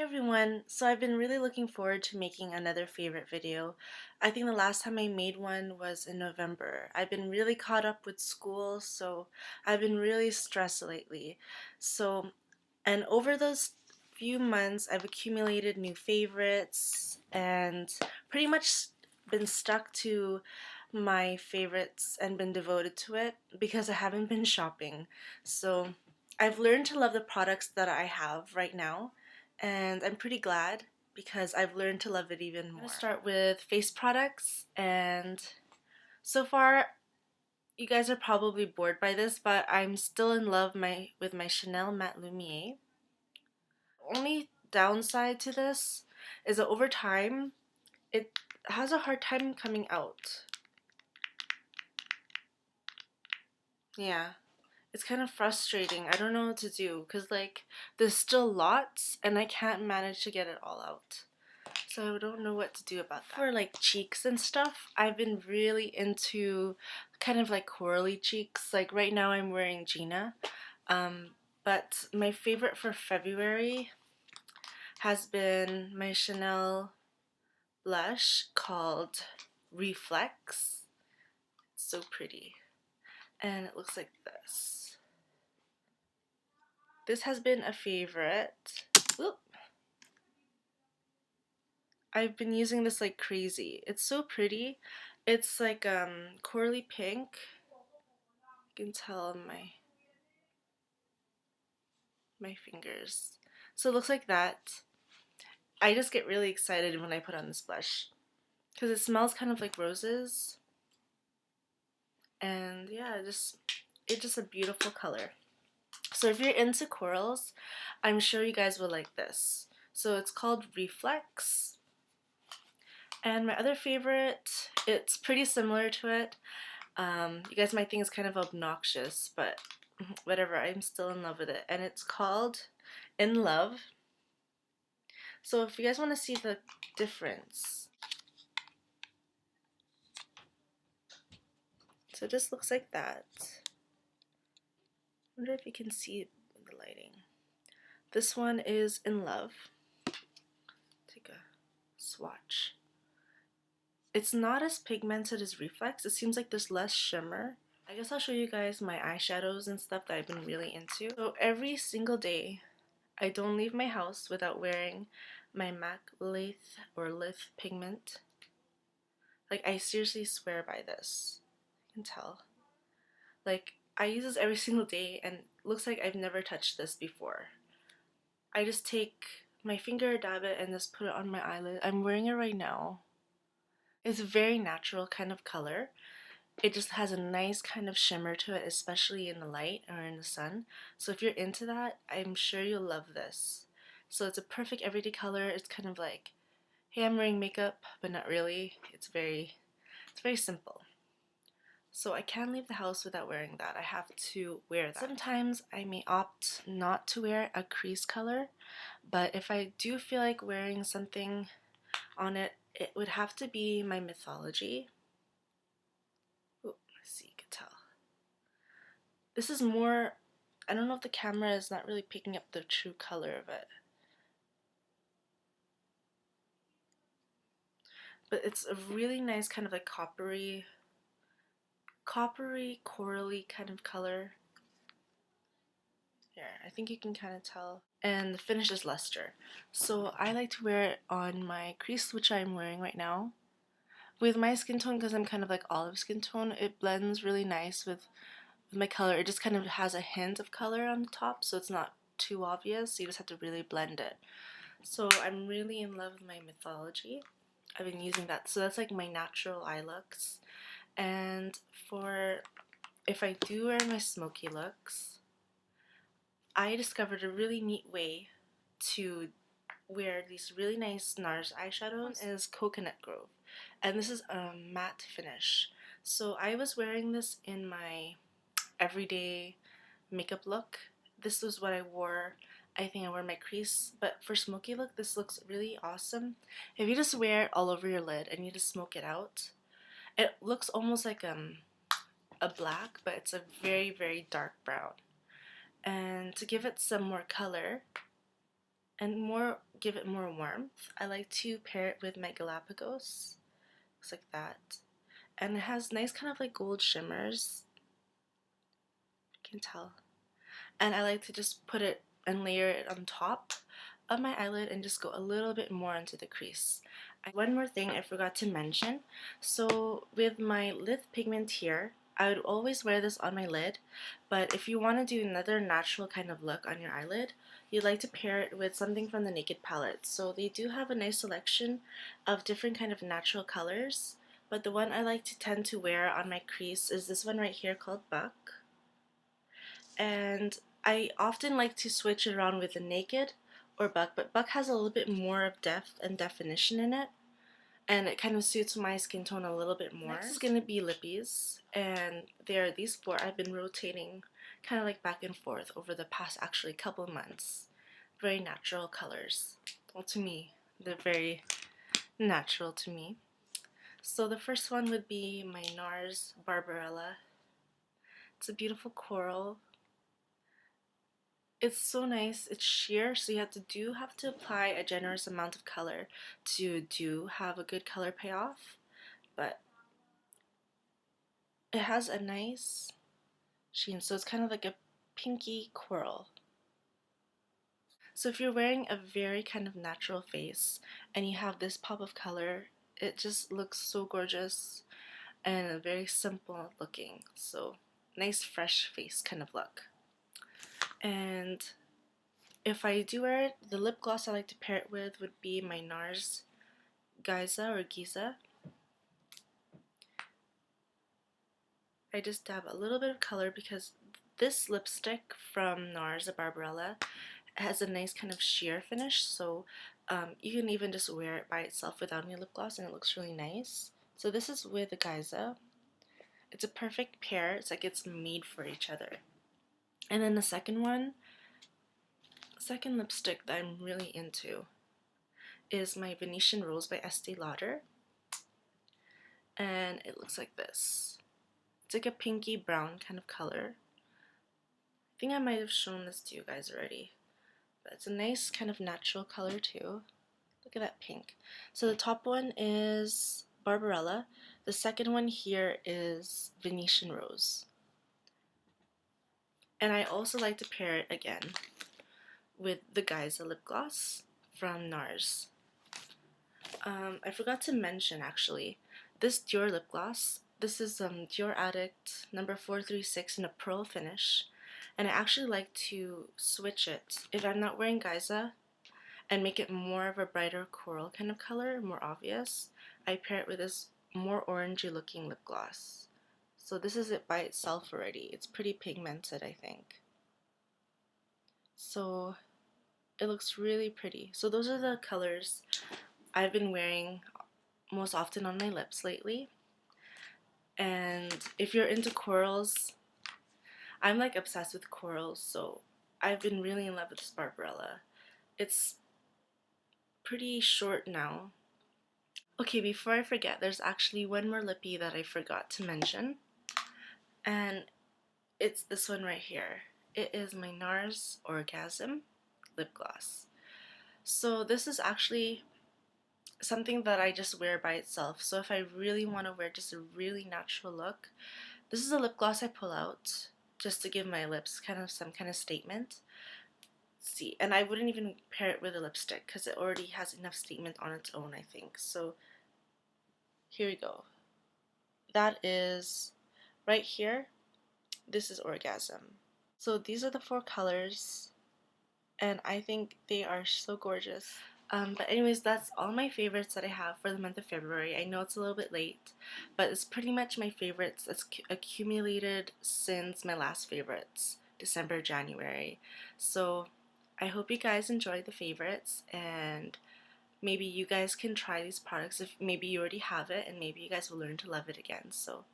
Hey everyone, so I've been really looking forward to making another favorite video. I think the last time I made one was in November. I've been really caught up with school, so I've been really stressed lately. And over those few months, I've accumulated new favorites and pretty much been stuck to my favorites and been devoted to it because I haven't been shopping. So I've learned to love the products that I have right now, and I'm pretty glad because I've learned to love it even more. I'm going to start with face products, and so far you guys are probably bored by this, but I'm still in love with my Chanel Mat Lumiere. Only downside to this is that over time it has a hard time coming out. Yeah, it's kind of frustrating. I don't know what to do because like there's still lots and I can't manage to get it all out. So I don't know what to do about that. For like cheeks and stuff, I've been really into kind of like corally cheeks. Like right now I'm wearing Gina. But my favorite for February has been my Chanel blush called Reflex. It's so pretty. And it looks like this. This has been a favorite. Whoop. I've been using this like crazy. It's so pretty. It's like corally pink. You can tell on my fingers. So it looks like that. I just get really excited when I put on this blush because it smells kind of like roses. And yeah, it's just a beautiful color. So if you're into corals, I'm sure you guys will like this. So it's called Reflex. And my other favorite, it's pretty similar to it. You guys might think it's kind of obnoxious, but whatever, I'm still in love with it. And it's called In Love. So if you guys want to see the difference. So it just looks like that. I wonder if you can see it in the lighting. This one is In Love. Take a swatch. It's not as pigmented as Reflex. It seems like there's less shimmer. I guess I'll show you guys my eyeshadows and stuff that I've been really into. So every single day, I don't leave my house without wearing my MAC Lithe or Lithe pigment. Like, I seriously swear by this. You can tell. Like, I use this every single day and it looks like I've never touched this before. I just take my finger, dab it, and just put it on my eyelid. I'm wearing it right now. It's a very natural kind of color. It just has a nice kind of shimmer to it, especially in the light or in the sun. So if you're into that, I'm sure you'll love this. So it's a perfect everyday color. It's kind of like, hey, I'm wearing makeup, but not really. It's very simple. So I can't leave the house without wearing that. I have to wear that. Sometimes I may opt not to wear a crease color, but if I do feel like wearing something on it, it would have to be my Mythology. Ooh, let's see, you can tell. This is more, I don't know if the camera is not really picking up the true color of it. But it's a really nice kind of like coppery, corally kind of color. Here, I think you can kind of tell. And the finish is luster. So I like to wear it on my crease, which I'm wearing right now. With my skin tone, because I'm kind of like olive skin tone, it blends really nice with my color. It just kind of has a hint of color on the top, so it's not too obvious. You just have to really blend it. So I'm really in love with my Mythology. I've been using that. So that's like my natural eye looks. And for if I do wear my smoky looks, I discovered a really neat way to wear these really nice NARS eyeshadows. One is Coconut Grove, and this is a matte finish. So I was wearing this in my everyday makeup look. This was what I wore. I think I wore my crease, but for smoky look, this looks really awesome. If you just wear it all over your lid and you just smoke it out, it looks almost like a black, but it's a very dark brown. And to give it some more color and more give it more warmth, I like to pair it with my Galapagos. Looks like that. And it has nice kind of like gold shimmers. You can tell. And I like to just put it and layer it on top of my eyelid and just go a little bit more into the crease. One more thing I forgot to mention. So with my Lithe pigment here, I would always wear this on my lid, but if you want to do another natural kind of look on your eyelid, you'd like to pair it with something from the Naked palette. So they do have a nice selection of different kind of natural colors, but the one I like to tend to wear on my crease is this one right here called Buck. And I often like to switch it around with the Naked or Buck, but Buck has a little bit more of depth and definition in it, and it kind of suits my skin tone a little bit more. Next is going to be lippies, and there are these four I've been rotating kind of like back and forth over the past actually couple months. Very natural colors. Well, to me, they're very natural to me. So the first one would be my NARS Barbarella. It's a beautiful coral. It's so nice. It's sheer, so you have to apply a generous amount of color to have a good color payoff. But it has a nice sheen, so it's kind of like a pinky coral. So if you're wearing a very kind of natural face and you have this pop of color, it just looks so gorgeous and very simple looking. So nice fresh face kind of look. And if I do wear it, the lip gloss I like to pair it with would be my NARS Gize or Gize. I just dab a little bit of color because this lipstick from NARS Barbarella has a nice kind of sheer finish, so you can even just wear it by itself without any lip gloss and it looks really nice. So this is with the Gize. It's a perfect pair. It's like it's made for each other. And then the second lipstick that I'm really into is my Venetian Rose by Estee Lauder. And it looks like this. It's like a pinky brown kind of color. I think I might have shown this to you guys already. But it's a nice kind of natural color too. Look at that pink. So the top one is Barbarella. The second one here is Venetian Rose. And I also like to pair it again with the Gize lip gloss from NARS. I forgot to mention actually, this Dior lip gloss, this is Dior Addict number 436 in a pearl finish, and I actually like to switch it if I'm not wearing Gize and make it more of a brighter coral kind of color, more obvious. I pair it with this more orangey looking lip gloss. So this is it by itself already. It's pretty pigmented, I think. So it looks really pretty. So those are the colors I've been wearing most often on my lips lately. And if you're into corals, I'm like obsessed with corals, so I've been really in love with this Barbarella. It's pretty short now. Okay, before I forget, there's actually one more lippy that I forgot to mention, and it's this one right here. It is my NARS Orgasm lip gloss. So this is actually something that I just wear by itself. So if I really want to wear just a really natural look, this is a lip gloss I pull out just to give my lips kind of some kind of statement. See, and I wouldn't even pair it with a lipstick because it already has enough statement on its own, I think. So here we go. That is right here. This is Orgasm. So these are the four colors, and I think they are so gorgeous. But anyways, that's all my favorites that I have for the month of February. I know it's a little bit late, but it's pretty much my favorites that's accumulated since my last favorites, December, January. So I hope you guys enjoy the favorites, and maybe you guys can try these products if maybe you already have it, and maybe you guys will learn to love it again. So